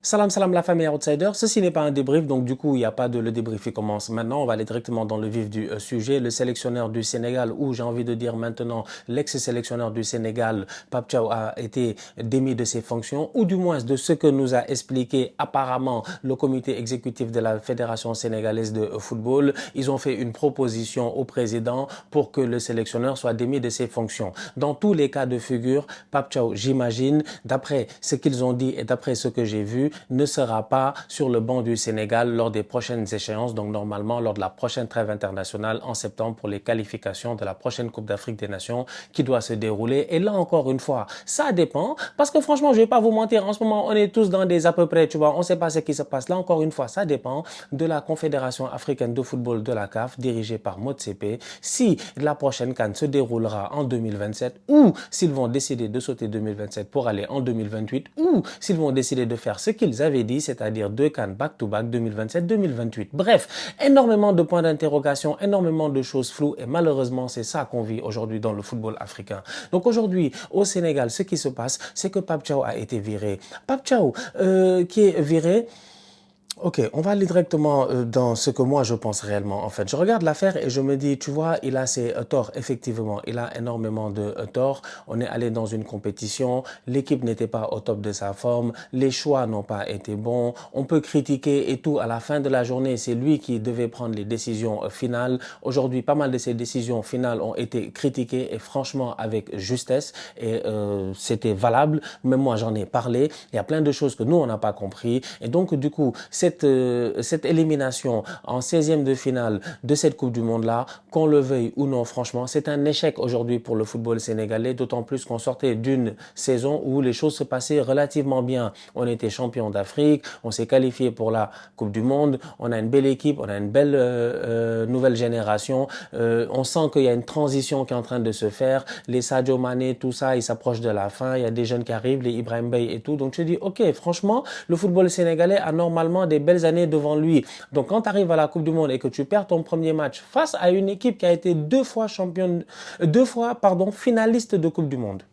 Salam salam la famille Outsider, ceci n'est pas un débrief donc du coup il n'y a pas de le débrief qui commence maintenant, on va aller directement dans le vif du sujet. Le sélectionneur du Sénégal, ou j'ai envie de dire maintenant l'ex-sélectionneur du Sénégal, Pape Thiaw, a été démis de ses fonctions, ou du moins de ce que nous a expliqué apparemment le comité exécutif de la Fédération sénégalaise de football. Ils ont fait une proposition au président pour que le sélectionneur soit démis de ses fonctions. Dans tous les cas de figure, Pape Thiaw, j'imagine, d'après ce qu'ils ont dit et d'après ce que j'ai vu, ne sera pas sur le banc du Sénégal lors des prochaines échéances, donc normalement lors de la prochaine trêve internationale en septembre pour les qualifications de la prochaine Coupe d'Afrique des Nations qui doit se dérouler. Et là encore une fois, ça dépend parce que franchement, je vais pas vous mentir, en ce moment on est tous dans des à peu près, tu vois, on sait pas ce qui se passe. Là encore une fois, ça dépend de la Confédération africaine de football de la CAF dirigée par Motsepe. Si la prochaine CAN se déroulera en 2027 ou s'ils vont décider de sauter 2027 pour aller en 2028 ou s'ils vont décider de faire ce qu'ils avaient dit, c'est-à-dire deux CAN back-to-back 2027-2028. Bref, énormément de points d'interrogation, énormément de choses floues et malheureusement, c'est ça qu'on vit aujourd'hui dans le football africain. Donc aujourd'hui, au Sénégal, ce qui se passe, c'est que Pape Thiaw a été viré. Pape Thiaw, qui est viré, ok, on va aller directement dans ce que moi je pense réellement. En fait, je regarde l'affaire et je me dis, tu vois, il a ses torts, effectivement. Il a énormément de torts. On est allé dans une compétition, l'équipe n'était pas au top de sa forme, les choix n'ont pas été bons. On peut critiquer et tout. À la fin de la journée, c'est lui qui devait prendre les décisions finales. Aujourd'hui, pas mal de ces décisions finales ont été critiquées et franchement avec justesse. Et c'était valable. Même moi, j'en ai parlé. Il y a plein de choses que nous, on n'a pas compris. Et donc, du coup, cette élimination en 16e de finale de cette Coupe du Monde-là, qu'on le veuille ou non, franchement, c'est un échec aujourd'hui pour le football sénégalais, d'autant plus qu'on sortait d'une saison où les choses se passaient relativement bien. On était champion d'Afrique, on s'est qualifié pour la Coupe du Monde, on a une belle équipe, on a une belle nouvelle génération, on sent qu'il y a une transition qui est en train de se faire, les Sadio Mané, tout ça, ils s'approchent de la fin, il y a des jeunes qui arrivent, les Ibrahim Bey et tout, donc je dis, ok, franchement, le football sénégalais a normalement des belles années devant lui. Donc quand tu arrives à la Coupe du Monde et que tu perds ton premier match face à une équipe qui a été deux fois, pardon, finaliste de Coupe du Monde.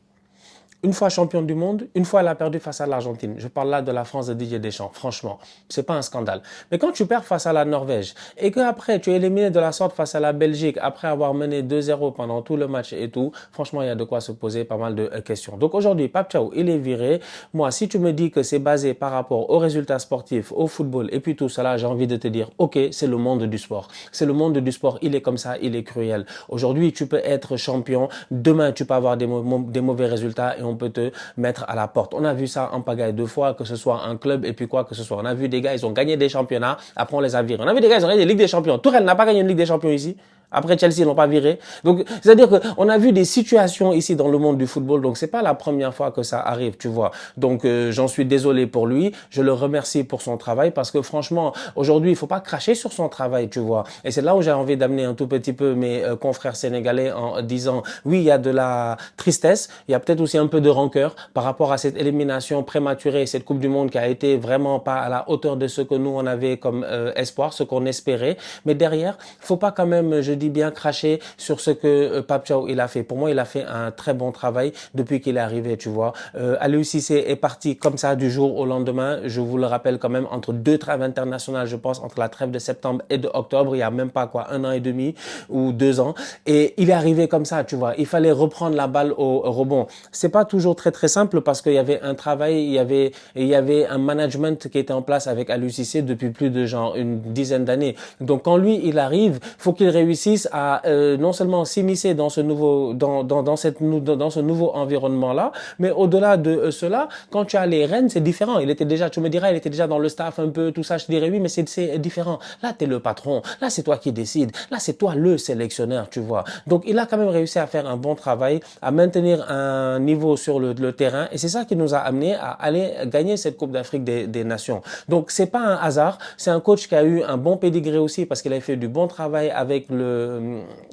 Une fois championne du monde, une fois elle a perdu face à l'Argentine. Je parle là de la France de Didier Deschamps. Franchement, c'est pas un scandale. Mais quand tu perds face à la Norvège et qu'après tu es éliminé de la sorte face à la Belgique après avoir mené 2-0 pendant tout le match et tout, franchement, il y a de quoi se poser pas mal de questions. Donc aujourd'hui, Pape Thiaw, il est viré. Moi, si tu me dis que c'est basé par rapport aux résultats sportifs, au football et puis tout cela, j'ai envie de te dire, ok, c'est le monde du sport. C'est le monde du sport, il est comme ça, il est cruel. Aujourd'hui, tu peux être champion, demain tu peux avoir des mauvais résultats et on peut te mettre à la porte. On a vu ça en pagaille deux fois, que ce soit un club et puis quoi que ce soit. On a vu des gars, ils ont gagné des championnats, après on les a virés. On a vu des gars, ils ont gagné des Ligues des Champions. Tourelle n'a pas gagné une Ligue des Champions ici. Après Chelsea, ils l'ont pas viré. Donc, c'est-à-dire qu'on a vu des situations ici dans le monde du football. Donc, c'est pas la première fois que ça arrive, tu vois. Donc, j'en suis désolé pour lui. Je le remercie pour son travail parce que franchement, aujourd'hui, il faut pas cracher sur son travail, tu vois. Et c'est là où j'ai envie d'amener un tout petit peu mes confrères sénégalais en disant, oui, il y a de la tristesse. Il y a peut-être aussi un peu de rancœur par rapport à cette élimination prématurée, cette Coupe du Monde qui a été vraiment pas à la hauteur de ce que nous, on avait comme espoir, ce qu'on espérait. Mais derrière, faut pas quand même, je dis bien, cracher sur ce que Pape Thiaw il a fait. Pour moi, il a fait un très bon travail depuis qu'il est arrivé, tu vois. Aliou Cissé est parti comme ça du jour au lendemain. Je vous le rappelle quand même, entre deux trêves internationales, je pense, entre la trêve de septembre et de octobre, il y a même pas quoi, un an et demi ou 2 ans. Et il est arrivé comme ça, tu vois. Il fallait reprendre la balle au rebond. C'est pas toujours très très simple parce qu'il y avait un travail, il y avait un management qui était en place avec Aliou Cissé depuis plus de genre une dizaine d'années. Donc quand lui il arrive, faut qu'il réussisse à non seulement s'immiscer dans ce nouveau dans ce nouveau environnement là, mais au-delà de cela, quand tu as les rênes, c'est différent. Il était déjà, tu me diras, il était déjà dans le staff un peu tout ça, je dirais oui, mais c'est différent. Là, tu es le patron, là c'est toi qui décides, là c'est toi le sélectionneur, tu vois. Donc il a quand même réussi à faire un bon travail, à maintenir un niveau sur le terrain et c'est ça qui nous a amené à aller gagner cette Coupe d'Afrique des Nations. Donc c'est pas un hasard, c'est un coach qui a eu un bon pédigré aussi parce qu'il a fait du bon travail avec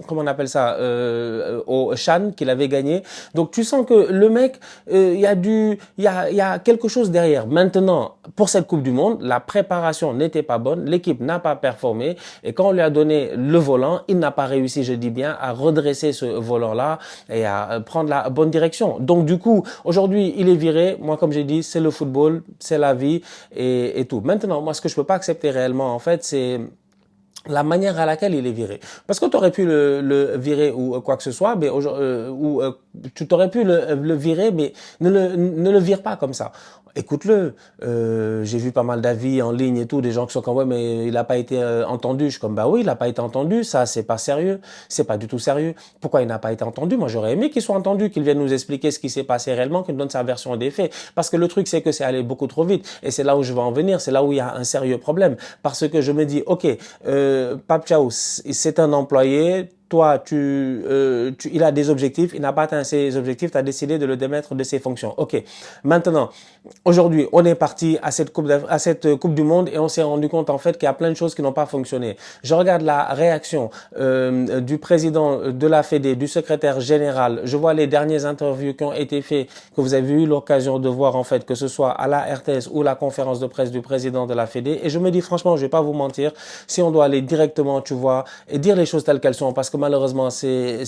comment on appelle ça, au Chan qu'il avait gagné. Donc tu sens que le mec, il y a quelque chose derrière. Maintenant, pour cette Coupe du Monde, la préparation n'était pas bonne, l'équipe n'a pas performé et quand on lui a donné le volant, il n'a pas réussi, je dis bien, à redresser ce volant-là et à prendre la bonne direction. Donc du coup, aujourd'hui, il est viré. Moi, comme j'ai dit, c'est le football, c'est la vie et tout. Maintenant, moi, ce que je peux pas accepter réellement, en fait, c'est la manière à laquelle il est viré. Parce que tu aurais pu le virer ou quoi que ce soit, mais tu t'aurais pu le virer, mais ne le vire pas comme ça. Écoute-le. J'ai vu pas mal d'avis en ligne et tout, des gens qui sont comme ouais, mais il n'a pas été entendu. Je suis comme bah oui, il n'a pas été entendu. Ça, c'est pas sérieux. C'est pas du tout sérieux. Pourquoi il n'a pas été entendu? Moi, j'aurais aimé qu'il soit entendu, qu'il vienne nous expliquer ce qui s'est passé réellement, qu'il nous donne sa version des faits. Parce que le truc, c'est que c'est allé beaucoup trop vite. Et c'est là où je veux en venir. C'est là où il y a un sérieux problème. Parce que je me dis, ok, Pape Thiaw, c'est un employé. Toi, il a des objectifs, il n'a pas atteint ses objectifs, tu as décidé de le démettre de ses fonctions. Ok. Maintenant, aujourd'hui, on est parti à cette coupe du Monde et on s'est rendu compte en fait qu'il y a plein de choses qui n'ont pas fonctionné. Je regarde la réaction du président de la Fédé, du secrétaire général. Je vois les dernières interviews qui ont été faites, que vous avez eu l'occasion de voir en fait, que ce soit à la RTS ou la conférence de presse du président de la Fédé. Et je me dis franchement, je vais pas vous mentir, si on doit aller directement, tu vois, et dire les choses telles qu'elles sont, parce que malheureusement, c'est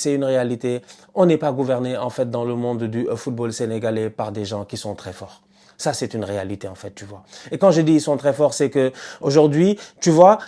une réalité. On n'est pas gouverné, en fait, dans le monde du football sénégalais par des gens qui sont très forts. Ça, c'est une réalité, en fait, tu vois. Et quand je dis ils sont très forts, c'est que aujourd'hui, tu vois,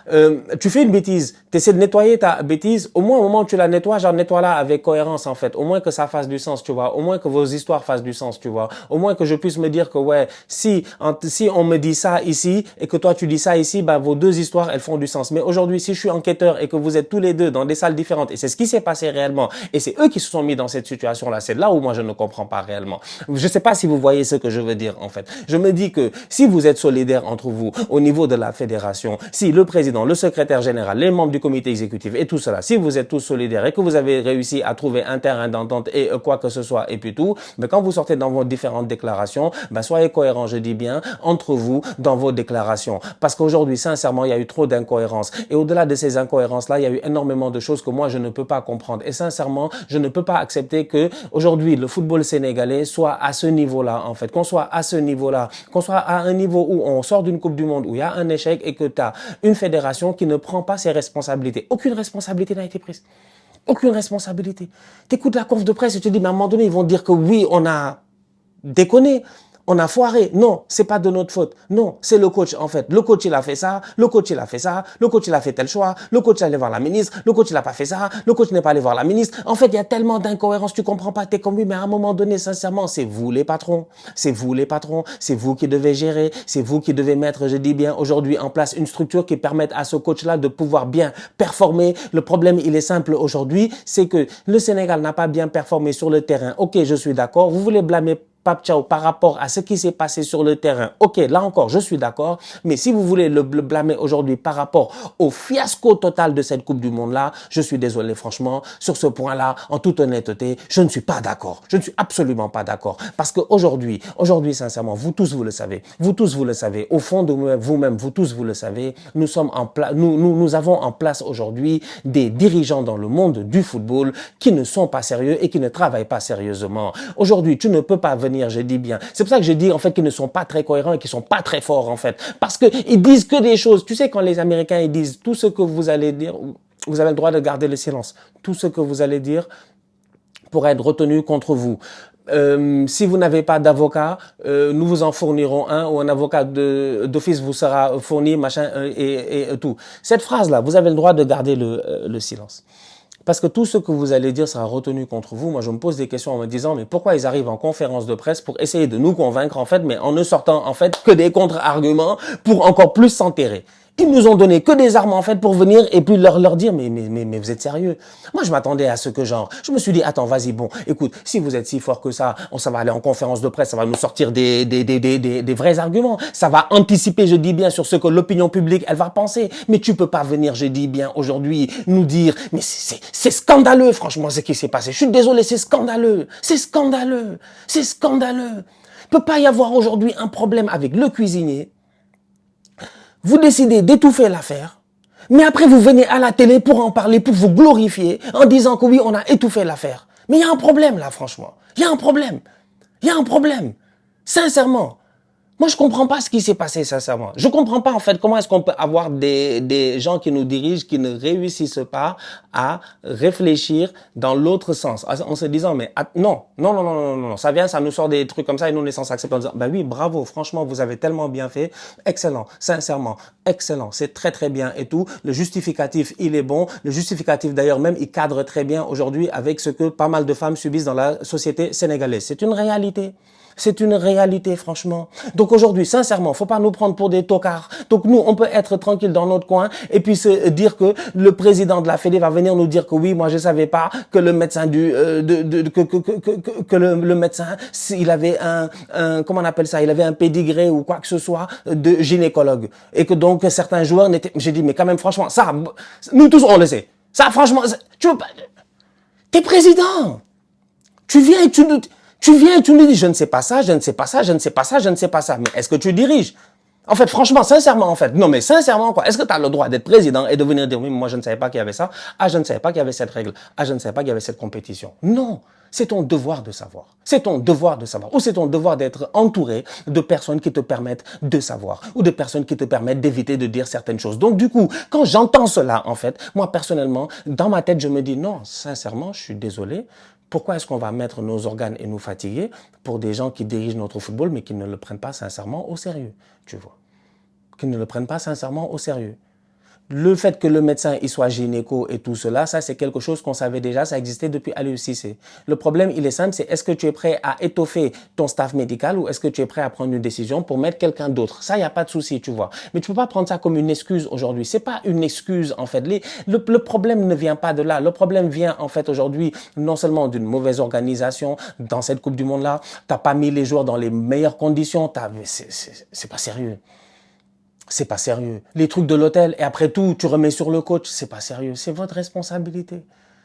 tu fais une bêtise, tu essaies de nettoyer ta bêtise, au moins au moment où tu la nettoies, genre nettoie-la avec cohérence, en fait. Au moins que ça fasse du sens, tu vois. Au moins que vos histoires fassent du sens, tu vois. Au moins que je puisse me dire que, ouais, si on me dit ça ici et que toi tu dis ça ici, ben vos deux histoires, elles font du sens. Mais aujourd'hui, si je suis enquêteur et que vous êtes tous les deux dans des salles différentes, et c'est ce qui s'est passé réellement, et c'est eux qui se sont mis dans cette situation-là, c'est là où moi je ne comprends pas réellement. Je sais pas si vous voyez ce que je veux dire, en fait. Je me dis que si vous êtes solidaires entre vous au niveau de la fédération, si le président, le secrétaire général, les membres du comité exécutif et tout cela, si vous êtes tous solidaires et que vous avez réussi à trouver un terrain d'entente et quoi que ce soit et puis tout, mais quand vous sortez dans vos différentes déclarations, ben soyez cohérents, je dis bien, entre vous dans vos déclarations. Parce qu'aujourd'hui, sincèrement, il y a eu trop d'incohérences. Et au-delà de ces incohérences-là, il y a eu énormément de choses que moi, je ne peux pas comprendre. Et sincèrement, je ne peux pas accepter que aujourd'hui, le football sénégalais soit à ce niveau-là, en fait, qu'on soit à ce niveau-là, qu'on soit à un niveau où on sort d'une Coupe du Monde, où il y a un échec et que tu as une fédération qui ne prend pas ses responsabilités. Aucune responsabilité n'a été prise. Aucune responsabilité. T'écoutes la conf de presse et tu te dis, mais à un moment donné, ils vont dire que oui, on a déconné. On a foiré. Non, c'est pas de notre faute. Non, c'est le coach, en fait. Le coach, il a fait ça. Le coach, il a fait ça. Le coach, il a fait tel choix. Le coach, il est allé voir la ministre. Le coach, il a pas fait ça. Le coach n'est pas allé voir la ministre. En fait, il y a tellement d'incohérences. Tu comprends pas. T'es comme lui, mais à un moment donné, sincèrement, c'est vous les patrons. C'est vous les patrons. C'est vous qui devez gérer. C'est vous qui devez mettre, je dis bien, aujourd'hui, en place une structure qui permette à ce coach-là de pouvoir bien performer. Le problème, il est simple aujourd'hui. C'est que le Sénégal n'a pas bien performé sur le terrain. Ok, je suis d'accord. Vous voulez blâmer Pape Thiaw par rapport à ce qui s'est passé sur le terrain. Ok, là encore, je suis d'accord. Mais si vous voulez le blâmer aujourd'hui par rapport au fiasco total de cette Coupe du Monde-là, je suis désolé, franchement, sur ce point-là, en toute honnêteté, je ne suis pas d'accord. Je ne suis absolument pas d'accord. Parce qu'aujourd'hui, sincèrement, vous tous, vous le savez. Vous tous, vous le savez. Au fond de vous-même, vous tous, vous le savez. Nous avons en place aujourd'hui des dirigeants dans le monde du football qui ne sont pas sérieux et qui ne travaillent pas sérieusement. Aujourd'hui, tu ne peux pas venir, je dis bien. C'est pour ça que je dis en fait qu'ils ne sont pas très cohérents et qu'ils sont pas très forts en fait. Parce que ils disent que des choses. Tu sais, quand les Américains ils disent tout ce que vous allez dire, vous avez le droit de garder le silence. Tout ce que vous allez dire pourra être retenu contre vous. Si vous n'avez pas d'avocat, nous vous en fournirons un ou un avocat d'office vous sera fourni, machin et tout. Cette phrase-là, vous avez le droit de garder le silence. Parce que tout ce que vous allez dire sera retenu contre vous. Moi, je me pose des questions en me disant, mais pourquoi ils arrivent en conférence de presse pour essayer de nous convaincre, en fait, mais en ne sortant, en fait, que des contre-arguments pour encore plus s'enterrer. Ils nous ont donné que des armes, en fait, pour venir et puis leur dire, mais vous êtes sérieux? Moi, je m'attendais à ce que genre, je me suis dit, attends, vas-y, bon, écoute, si vous êtes si fort que ça va aller en conférence de presse, ça va nous sortir des vrais arguments. Ça va anticiper, je dis bien, sur ce que l'opinion publique, elle va penser. Mais tu peux pas venir, je dis bien, aujourd'hui, nous dire, mais c'est scandaleux, franchement, ce qui s'est passé. Je suis désolé, c'est scandaleux. C'est scandaleux. C'est scandaleux. Il peut pas y avoir aujourd'hui un problème avec le cuisinier. Vous décidez d'étouffer l'affaire. Mais après, vous venez à la télé pour en parler, pour vous glorifier, en disant que oui, on a étouffé l'affaire. Mais il y a un problème là, franchement. Il y a un problème. Il y a un problème. Sincèrement. Moi, je comprends pas ce qui s'est passé, sincèrement. Je comprends pas, en fait, comment est-ce qu'on peut avoir des gens qui nous dirigent, qui ne réussissent pas à réfléchir dans l'autre sens, en se disant, mais non, ça vient, ça nous sort des trucs comme ça et nous, on est censé accepter en disant, ben oui, bravo, franchement, vous avez tellement bien fait, excellent, sincèrement, excellent, c'est très, très bien et tout. Le justificatif, il est bon. Le justificatif, d'ailleurs, même, il cadre très bien aujourd'hui avec ce que pas mal de femmes subissent dans la société sénégalaise. C'est une réalité. C'est une réalité, franchement. Donc aujourd'hui, sincèrement, faut pas nous prendre pour des tocards. Donc nous, on peut être tranquille dans notre coin et puis se dire que le président de la Fédé va venir nous dire que oui, moi je savais pas que le médecin le médecin, il avait comment on appelle ça, il avait un pédigré ou quoi que ce soit de gynécologue et que donc certains joueurs n'étaient. J'ai dit mais quand même franchement, ça, nous tous on le sait. Ça, franchement, tu veux pas. T'es président. Tu viens et tu nous dis, je ne sais pas ça, je ne sais pas ça, je ne sais pas ça, je ne sais pas ça. Mais est-ce que tu diriges? En fait, franchement, sincèrement, en fait. Non, mais sincèrement, quoi. Est-ce que tu as le droit d'être président et de venir dire, oui, moi, je ne savais pas qu'il y avait ça. Ah, je ne savais pas qu'il y avait cette règle. Ah, je ne savais pas qu'il y avait cette compétition. Non. C'est ton devoir de savoir. C'est ton devoir de savoir. Ou c'est ton devoir d'être entouré de personnes qui te permettent de savoir. Ou de personnes qui te permettent d'éviter de dire certaines choses. Donc, du coup, quand j'entends cela, en fait, moi, personnellement, dans ma tête, je me dis, non, sincèrement, je suis désolé. Pourquoi est-ce qu'on va mettre nos organes et nous fatiguer pour des gens qui dirigent notre football mais qui ne le prennent pas sincèrement au sérieux, tu vois, qui ne le prennent pas sincèrement au sérieux. Le fait que le médecin il soit gynéco et tout cela, ça c'est quelque chose qu'on savait déjà, ça existait depuis Aliou Cissé. Le problème, il est simple, c'est est-ce que tu es prêt à étoffer ton staff médical ou est-ce que tu es prêt à prendre une décision pour mettre quelqu'un d'autre? Ça, il n'y a pas de souci, tu vois. Mais tu peux pas prendre ça comme une excuse aujourd'hui. C'est pas une excuse, en fait. Le problème ne vient pas de là. Le problème vient, en fait, aujourd'hui, non seulement d'une mauvaise organisation dans cette Coupe du Monde-là. T'as pas mis les joueurs dans les meilleures conditions. C'est pas sérieux. C'est pas sérieux. Les trucs de l'hôtel et après tout, tu remets sur le coach, c'est pas sérieux. C'est votre responsabilité.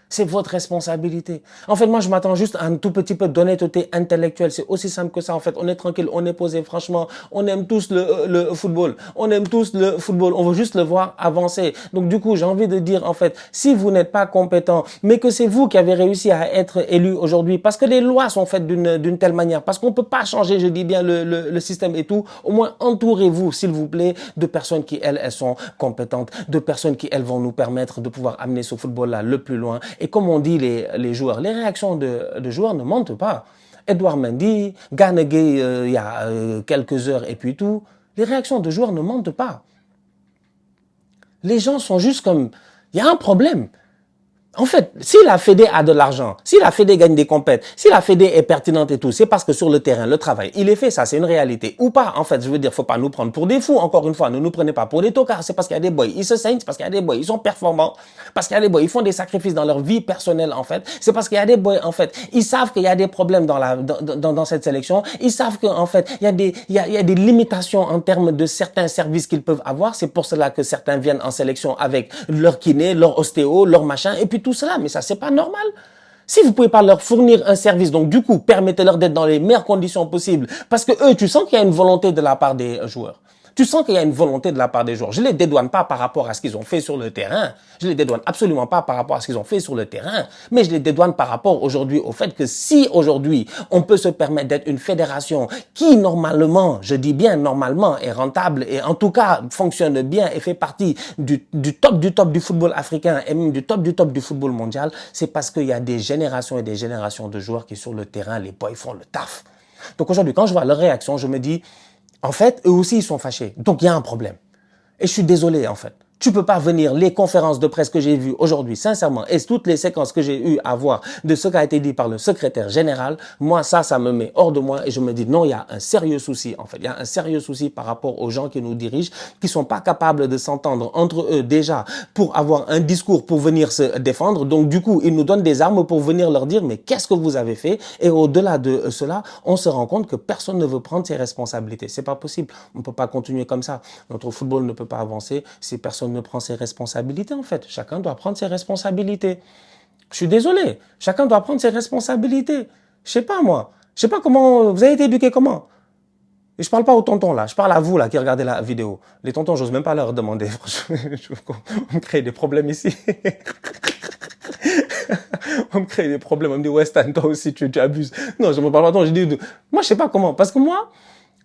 C'est votre responsabilité. En fait, moi, je m'attends juste à un tout petit peu d'honnêteté intellectuelle. C'est aussi simple que ça, en fait. On est tranquille, on est posé. Franchement, on aime tous le football. On aime tous le football. On veut juste le voir avancer. Donc, du coup, j'ai envie de dire, en fait, si vous n'êtes pas compétent, mais que c'est vous qui avez réussi à être élu aujourd'hui, parce que les lois sont faites d'une telle manière, parce qu'on peut pas changer, je dis bien, le système et tout, au moins entourez-vous, s'il vous plaît, de personnes qui, elles sont compétentes, de personnes qui, elles, vont nous permettre de pouvoir amener ce football-là le plus loin. Et comme on dit les joueurs, les réactions de joueurs ne mentent pas. Edouard Mendy, Gana Gueye il y a quelques heures et puis tout, les réactions de joueurs ne mentent pas. Les gens sont juste comme, il y a un problème. En fait, si la Fédé a de l'argent, si la Fédé gagne des compètes, si la Fédé est pertinente et tout, c'est parce que sur le terrain, le travail, il est fait, ça, c'est une réalité. Ou pas, en fait, je veux dire, faut pas nous prendre pour des fous. Encore une fois, ne nous prenez pas pour des tocards. C'est parce qu'il y a des boys, ils se saignent, c'est parce qu'il y a des boys, ils sont performants, parce qu'il y a des boys, ils font des sacrifices dans leur vie personnelle, en fait. C'est parce qu'il y a des boys, en fait, ils savent qu'il y a des problèmes dans cette sélection. Ils savent qu'en fait, il y a des limitations en termes de certains services qu'ils peuvent avoir. C'est pour cela que certains viennent en sélection avec leur kiné, leur ostéo, leur machin, et puis tout cela, mais ça, c'est pas normal. Si vous pouvez pas leur fournir un service, donc du coup, permettez-leur d'être dans les meilleures conditions possibles, parce que eux, tu sens qu'il y a une volonté de la part des joueurs. Tu sens qu'il y a une volonté de la part des joueurs. Je les dédouane pas par rapport à ce qu'ils ont fait sur le terrain. Je les dédouane absolument pas par rapport à ce qu'ils ont fait sur le terrain. Mais je les dédouane par rapport aujourd'hui au fait que si aujourd'hui on peut se permettre d'être une fédération qui normalement, je dis bien normalement, est rentable et en tout cas fonctionne bien et fait partie du top du football africain et même du top du football mondial, c'est parce qu'il y a des générations et des générations de joueurs qui sur le terrain, les boys font le taf. Donc aujourd'hui, quand je vois leur réaction, je me dis, en fait, eux aussi, ils sont fâchés. Donc, il y a un problème. Et je suis désolé, en fait. Tu peux pas venir, les conférences de presse que j'ai vues aujourd'hui, sincèrement, et toutes les séquences que j'ai eu à voir de ce qui a été dit par le secrétaire général, moi, ça me met hors de moi et je me dis, non, il y a un sérieux souci, en fait. Il y a un sérieux souci par rapport aux gens qui nous dirigent, qui sont pas capables de s'entendre entre eux déjà pour avoir un discours pour venir se défendre. Donc, du coup, ils nous donnent des armes pour venir leur dire, mais qu'est-ce que vous avez fait? Et au-delà de cela, on se rend compte que personne ne veut prendre ses responsabilités. C'est pas possible. On peut pas continuer comme ça. Notre football ne peut pas avancer si personne ne prend ses responsabilités, en fait. Chacun doit prendre ses responsabilités. Je suis désolé. Chacun doit prendre ses responsabilités. Je sais pas, moi. Je sais pas comment... Vous avez été éduqué comment? Et je parle pas aux tontons là, je parle à vous là qui regardez la vidéo. Les tontons, j'ose même pas leur demander. Franchement, on me crée des problèmes ici. On me crée des problèmes. On me dit, ouais, Stan, toi aussi, tu abuses. Non, je me parle pas. Je dis, moi, je sais pas comment. Parce que moi,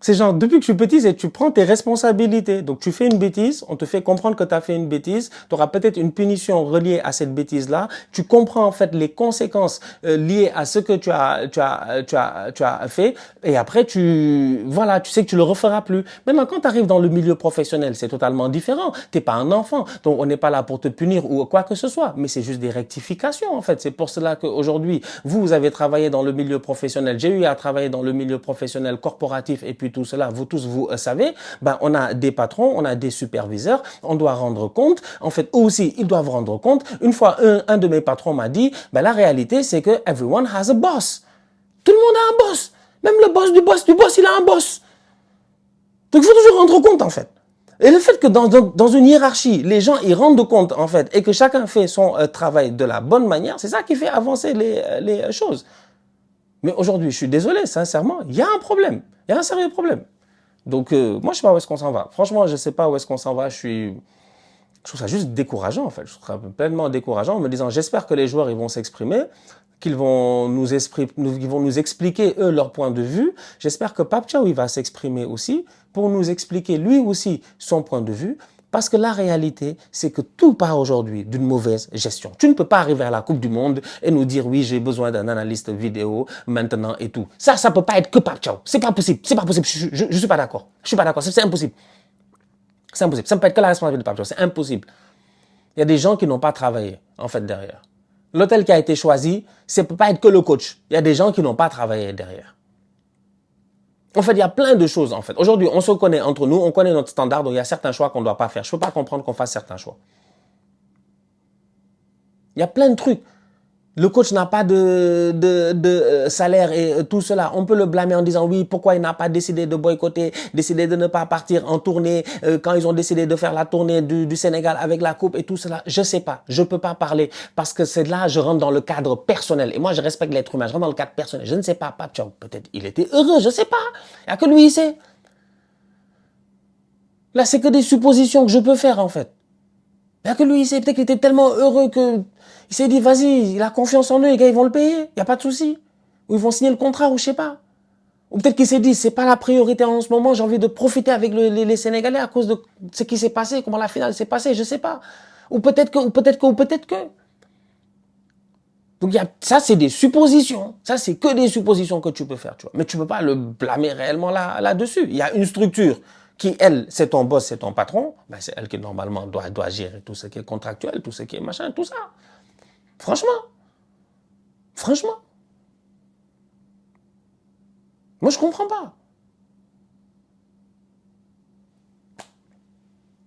c'est genre, depuis que je suis petit, c'est tu prends tes responsabilités. Donc, tu fais une bêtise, on te fait comprendre que tu as fait une bêtise. Tu auras peut-être une punition reliée à cette bêtise-là. Tu comprends, en fait, les conséquences liées à ce que tu as fait. Et après, voilà, tu sais que tu le referas plus. Maintenant, quand tu arrives dans le milieu professionnel, c'est totalement différent. T'es pas un enfant. Donc, on n'est pas là pour te punir ou quoi que ce soit. Mais c'est juste des rectifications, en fait. C'est pour cela qu'aujourd'hui, vous avez travaillé dans le milieu professionnel. J'ai eu à travailler dans le milieu professionnel corporatif et puis tout cela, vous tous, vous savez, ben, on a des patrons, on a des superviseurs, on doit rendre compte. En fait, eux aussi, ils doivent rendre compte. Une fois, un de mes patrons m'a dit, ben, la réalité, c'est que everyone has a boss. Tout le monde a un boss. Même le boss du boss, il a un boss. Donc, il faut toujours rendre compte, en fait. Et le fait que dans une hiérarchie, les gens ils rendent compte, en fait, et que chacun fait son travail de la bonne manière, c'est ça qui fait avancer les choses. Mais aujourd'hui, je suis désolé, sincèrement, il y a un problème. Il y a un sérieux problème. Donc, moi, je sais pas où est-ce qu'on s'en va. Franchement, je sais pas où est-ce qu'on s'en va. Je trouve ça juste décourageant, en fait. Je trouve ça pleinement décourageant en me disant, j'espère que les joueurs, ils vont s'exprimer, qu'ils vont ils vont nous expliquer, eux, leur point de vue. J'espère que Pape Thiaw, il va s'exprimer aussi pour nous expliquer, lui aussi, son point de vue. Parce que la réalité, c'est que tout part aujourd'hui d'une mauvaise gestion. Tu ne peux pas arriver à la Coupe du Monde et nous dire, oui, j'ai besoin d'un analyste vidéo maintenant et tout. Ça peut pas être que Pape Thiaw. C'est pas possible. C'est pas possible. Je suis pas d'accord. Je suis pas d'accord. C'est impossible. C'est impossible. Ça ne peut être que la responsabilité de Pape Thiaw. C'est impossible. Il y a des gens qui n'ont pas travaillé, en fait, derrière. L'hôtel qui a été choisi, ça peut pas être que le coach. Il y a des gens qui n'ont pas travaillé derrière. En fait, il y a plein de choses, en fait. Aujourd'hui, on se connaît entre nous, on connaît notre standard, donc il y a certains choix qu'on ne doit pas faire. Je ne peux pas comprendre qu'on fasse certains choix. Il y a plein de trucs. Le coach n'a pas de salaire et tout cela. On peut le blâmer en disant oui, pourquoi il n'a pas décidé de boycotter, décidé de ne pas partir en tournée quand ils ont décidé de faire la tournée du Sénégal avec la coupe et tout cela. Je sais pas, je peux pas parler parce que c'est là je rentre dans le cadre personnel et moi je respecte l'être humain, je rentre dans le cadre personnel. Je ne sais pas, Pape Thiaw, peut-être il était heureux, je sais pas. Il n'y a que lui il sait. Là c'est que des suppositions que je peux faire en fait. Il n'y a que lui il sait, peut-être qu'il était tellement heureux que il s'est dit, vas-y, il a confiance en eux, les gars, ils vont le payer. Il n'y a pas de souci. Ou ils vont signer le contrat, ou je sais pas. Ou peut-être qu'il s'est dit, c'est pas la priorité en ce moment, j'ai envie de profiter avec les Sénégalais à cause de ce qui s'est passé, comment la finale s'est passée, je sais pas. Ou peut-être que. Donc ça, c'est des suppositions. Ça, c'est que des suppositions que tu peux faire, tu vois. Mais tu peux pas le blâmer réellement là-dessus. Il y a une structure qui, elle, c'est ton boss, c'est ton patron. Ben, c'est elle qui, normalement, doit gérer tout ce qui est contractuel, tout ce qui est machin, tout ça. Franchement. Moi, je comprends pas.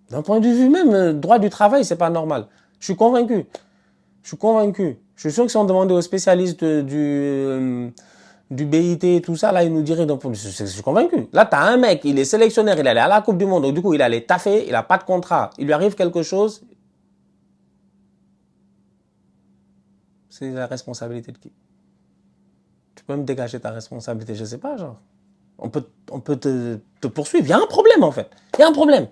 D'un point de vue même, droit du travail, c'est pas normal. Je suis convaincu. Je suis sûr que si on demandait aux spécialistes du BIT et tout ça, là, ils nous diraient, donc, je suis convaincu. Là, t'as un mec, il est sélectionneur, il est allé à la Coupe du Monde, donc du coup, il allait taffer, il a pas de contrat, il lui arrive quelque chose. C'est la responsabilité de qui? Tu peux me dégager ta responsabilité, je sais pas, genre. On peut te poursuivre. Il y a un problème, en fait. Il y a un problème.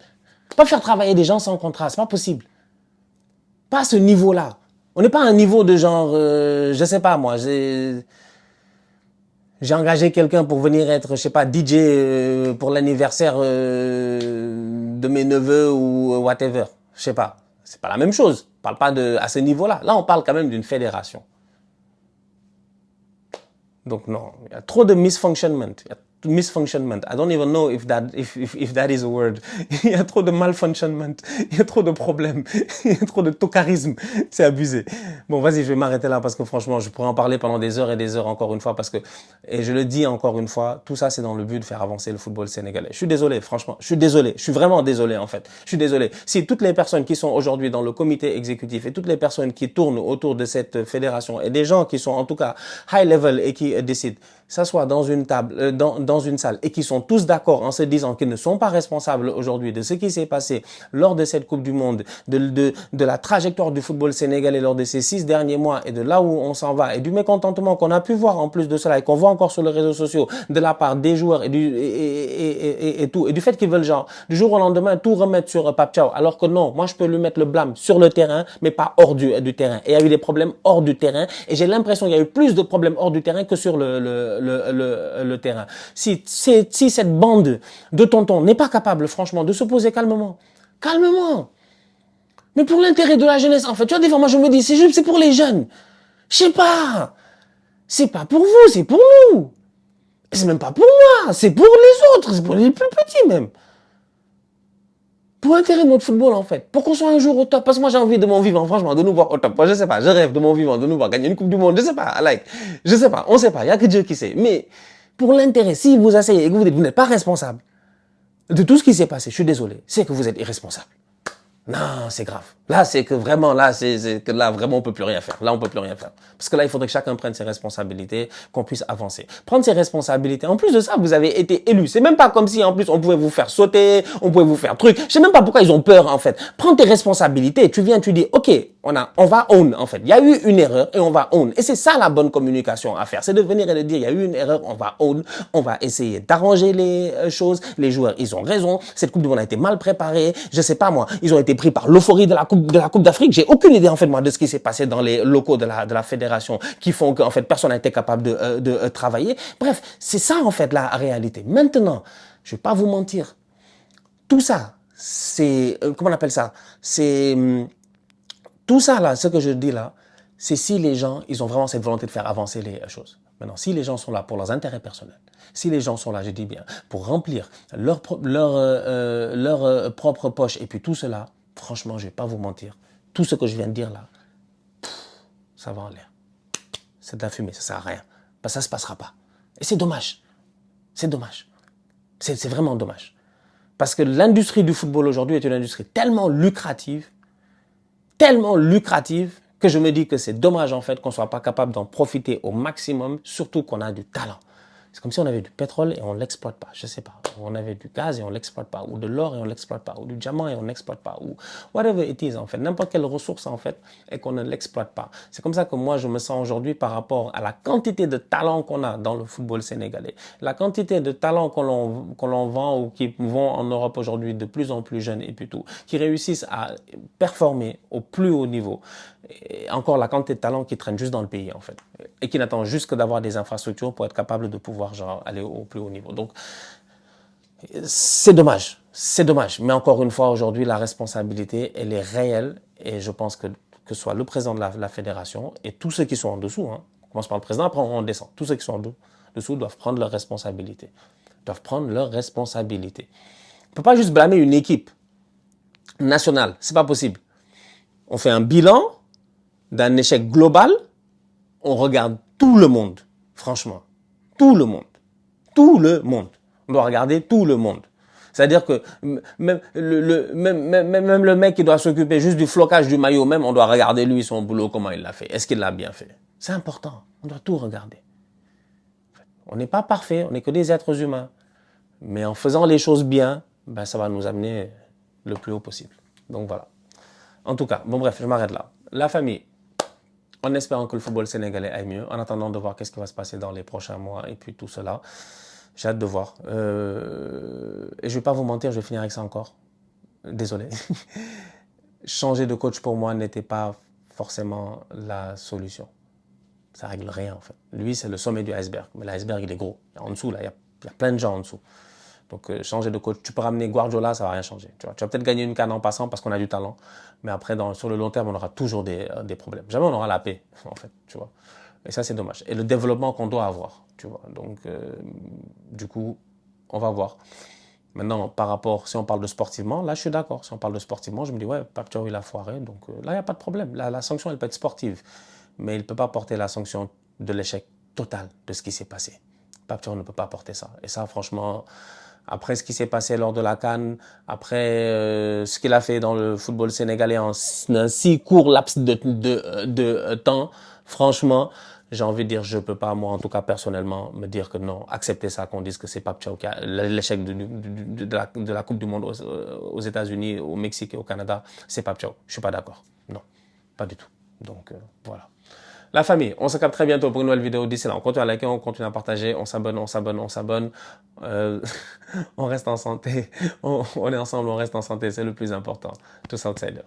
Pas faire travailler des gens sans contrat, c'est pas possible. Pas à ce niveau-là. On n'est pas à un niveau de genre, je sais pas, moi, j'ai engagé quelqu'un pour venir être, je sais pas, DJ pour l'anniversaire de mes neveux ou whatever. Je sais pas. C'est pas la même chose. On parle pas à ce niveau-là. Là, on parle quand même d'une fédération. Donc non, il y a trop de misfunctionment. I don't even know if that is a word. Il y a trop de malfunctionment. Il y a trop de problèmes. Il y a trop de tocarisme. C'est abusé. Bon, vas-y, je vais m'arrêter là parce que franchement, je pourrais en parler pendant des heures et des heures encore une fois parce que, et je le dis encore une fois, tout ça, c'est dans le but de faire avancer le football sénégalais. Je suis désolé, franchement. Je suis désolé. Je suis vraiment désolé, en fait. Je suis désolé. Si toutes les personnes qui sont aujourd'hui dans le comité exécutif et toutes les personnes qui tournent autour de cette fédération et des gens qui sont en tout cas high level et qui décident, s'assoient dans une table, dans une salle et qui sont tous d'accord en se disant qu'ils ne sont pas responsables aujourd'hui de ce qui s'est passé lors de cette Coupe du Monde, de la trajectoire du football sénégalais lors de ces 6 derniers mois et de là où on s'en va et du mécontentement qu'on a pu voir en plus de cela et qu'on voit encore sur les réseaux sociaux de la part des joueurs et du fait qu'ils veulent genre du jour au lendemain tout remettre sur Pape Thiaw, alors que non, moi je peux lui mettre le blâme sur le terrain mais pas hors du terrain. Et il y a eu des problèmes hors du terrain et j'ai l'impression qu'il y a eu plus de problèmes hors du terrain que sur le terrain. Si cette bande de tontons n'est pas capable franchement de se poser calmement, mais pour l'intérêt de la jeunesse en fait, tu vois, des fois moi je me dis c'est pour les jeunes, je sais pas, c'est pas pour vous, c'est pour nous. C'est même pas pour moi, c'est pour les autres, c'est pour les plus petits même. Pour l'intérêt de notre football en fait, pour qu'on soit un jour au top. Parce que moi j'ai envie de mon vivant, franchement, de nous voir au top. Moi je sais pas, je rêve de mon vivant, de nous voir gagner une Coupe du Monde, je sais pas, je sais pas, on sait pas, il y a que Dieu qui sait. Mais pour l'intérêt, si vous asseyez et que vous n'êtes pas responsable de tout ce qui s'est passé, je suis désolé, c'est que vous êtes irresponsable. Non, c'est grave. Là, c'est que vraiment, là, vraiment, on peut plus rien faire. Là, on peut plus rien faire. Parce que là, il faudrait que chacun prenne ses responsabilités, qu'on puisse avancer. Prendre ses responsabilités. En plus de ça, vous avez été élu. C'est même pas comme si, en plus, on pouvait vous faire sauter, on pouvait vous faire truc. Je sais même pas pourquoi ils ont peur, en fait. Prends tes responsabilités. Tu viens, tu dis, OK, on va own, en fait. Il y a eu une erreur et on va own. Et c'est ça la bonne communication à faire. C'est de venir et de dire, il y a eu une erreur, on va own. On va essayer d'arranger les choses. Les joueurs, ils ont raison. Cette Coupe du Monde a été mal préparée. Je sais pas, moi. Ils ont été pris par l'euphorie de la Coupe d'Afrique. J'ai aucune idée en fait moi de ce qui s'est passé dans les locaux de la fédération qui font qu'en fait personne n'a été capable de travailler. Bref, c'est ça en fait la réalité. Maintenant, je vais pas vous mentir. Tout ça, c'est comment on appelle ça? C'est tout ça là, ce que je dis là, c'est si les gens, ils ont vraiment cette volonté de faire avancer les choses. Maintenant, si les gens sont là pour leurs intérêts personnels, si les gens sont là, je dis bien, pour remplir leur propre poche et puis tout cela, franchement, je vais pas vous mentir. Tout ce que je viens de dire là, ça va en l'air. C'est de la fumée, ça sert à rien. Parce que ça se passera pas. Et c'est dommage. C'est dommage. C'est vraiment dommage. Parce que l'industrie du football aujourd'hui est une industrie tellement lucrative, que je me dis que c'est dommage en fait qu'on soit pas capable d'en profiter au maximum, surtout qu'on a du talent. C'est comme si on avait du pétrole et on l'exploite pas, je sais pas. On avait du gaz et on l'exploite pas, ou de l'or et on l'exploite pas, ou du diamant et on l'exploite pas, ou whatever it is en fait. N'importe quelle ressource en fait et qu'on ne l'exploite pas. C'est comme ça que moi je me sens aujourd'hui par rapport à la quantité de talent qu'on a dans le football sénégalais. La quantité de talent qu'on l'on vend ou qui vont en Europe aujourd'hui de plus en plus jeunes et puis tout, qui réussissent à performer au plus haut niveau. Et encore la quantité de talent qui traîne juste dans le pays en fait et qui n'attend juste que d'avoir des infrastructures pour être capable de pouvoir genre aller au plus haut niveau. Donc c'est dommage, mais encore une fois aujourd'hui la responsabilité elle est réelle et je pense que ce soit le président de la fédération et tous ceux qui sont en dessous, hein, on commence par le président après on descend, tous ceux qui sont en dessous doivent prendre leurs responsabilités, On peut pas juste blâmer une équipe nationale, c'est pas possible. On fait un bilan d'un échec global, on regarde tout le monde, franchement, tout le monde. On doit regarder tout le monde. C'est-à-dire que même le mec qui doit s'occuper juste du flocage du maillot, même on doit regarder lui son boulot, comment il l'a fait. Est-ce qu'il l'a bien fait? C'est important, on doit tout regarder. On n'est pas parfait, on n'est que des êtres humains. Mais en faisant les choses bien, ben, ça va nous amener le plus haut possible. Donc voilà. En tout cas, bon bref, je m'arrête là. La famille, en espérant que le football sénégalais aille mieux, en attendant de voir qu'est-ce qui va se passer dans les prochains mois et puis tout cela. J'ai hâte de voir. Et je ne vais pas vous mentir, je vais finir avec ça encore. Désolé. Changer de coach pour moi n'était pas forcément la solution. Ça règle rien en fait. Lui, c'est le sommet du iceberg. Mais l'iceberg, il est gros. En dessous, là, il y a plein de gens en dessous. Donc, changer de coach. Tu peux ramener Guardiola, ça ne va rien changer. Tu vas peut-être gagner une CAN en passant parce qu'on a du talent. Mais après, sur le long terme, on aura toujours des problèmes. Jamais on aura la paix, en fait. Tu vois. Et ça, c'est dommage. Et le développement qu'on doit avoir. Tu vois. Donc, du coup, on va voir. Maintenant, par rapport, si on parle de sportivement, là, je suis d'accord. Si on parle de sportivement, je me dis, ouais, Pape Thiaw, il a foiré. Donc, là, il n'y a pas de problème. La sanction, elle peut être sportive. Mais il ne peut pas porter la sanction de l'échec total de ce qui s'est passé. Pape Thiaw ne peut pas porter ça. Et ça, franchement, après ce qui s'est passé lors de la CAN, après ce qu'il a fait dans le football sénégalais en un si court laps de temps, franchement, j'ai envie de dire, je peux pas, moi, en tout cas, personnellement, me dire que non, accepter ça, qu'on dise que c'est Pape Thiaw qui a l'échec de la Coupe du Monde aux États-Unis, au Mexique et au Canada, c'est Pape Thiaw. Je suis pas d'accord. Non, pas du tout. Donc, voilà. La famille, on se capte très bientôt pour une nouvelle vidéo. D'ici là, on continue à liker, on continue à partager, on s'abonne, on s'abonne, on s'abonne. On reste en santé, on est ensemble, on reste en santé, c'est le plus important. Tous outsiders.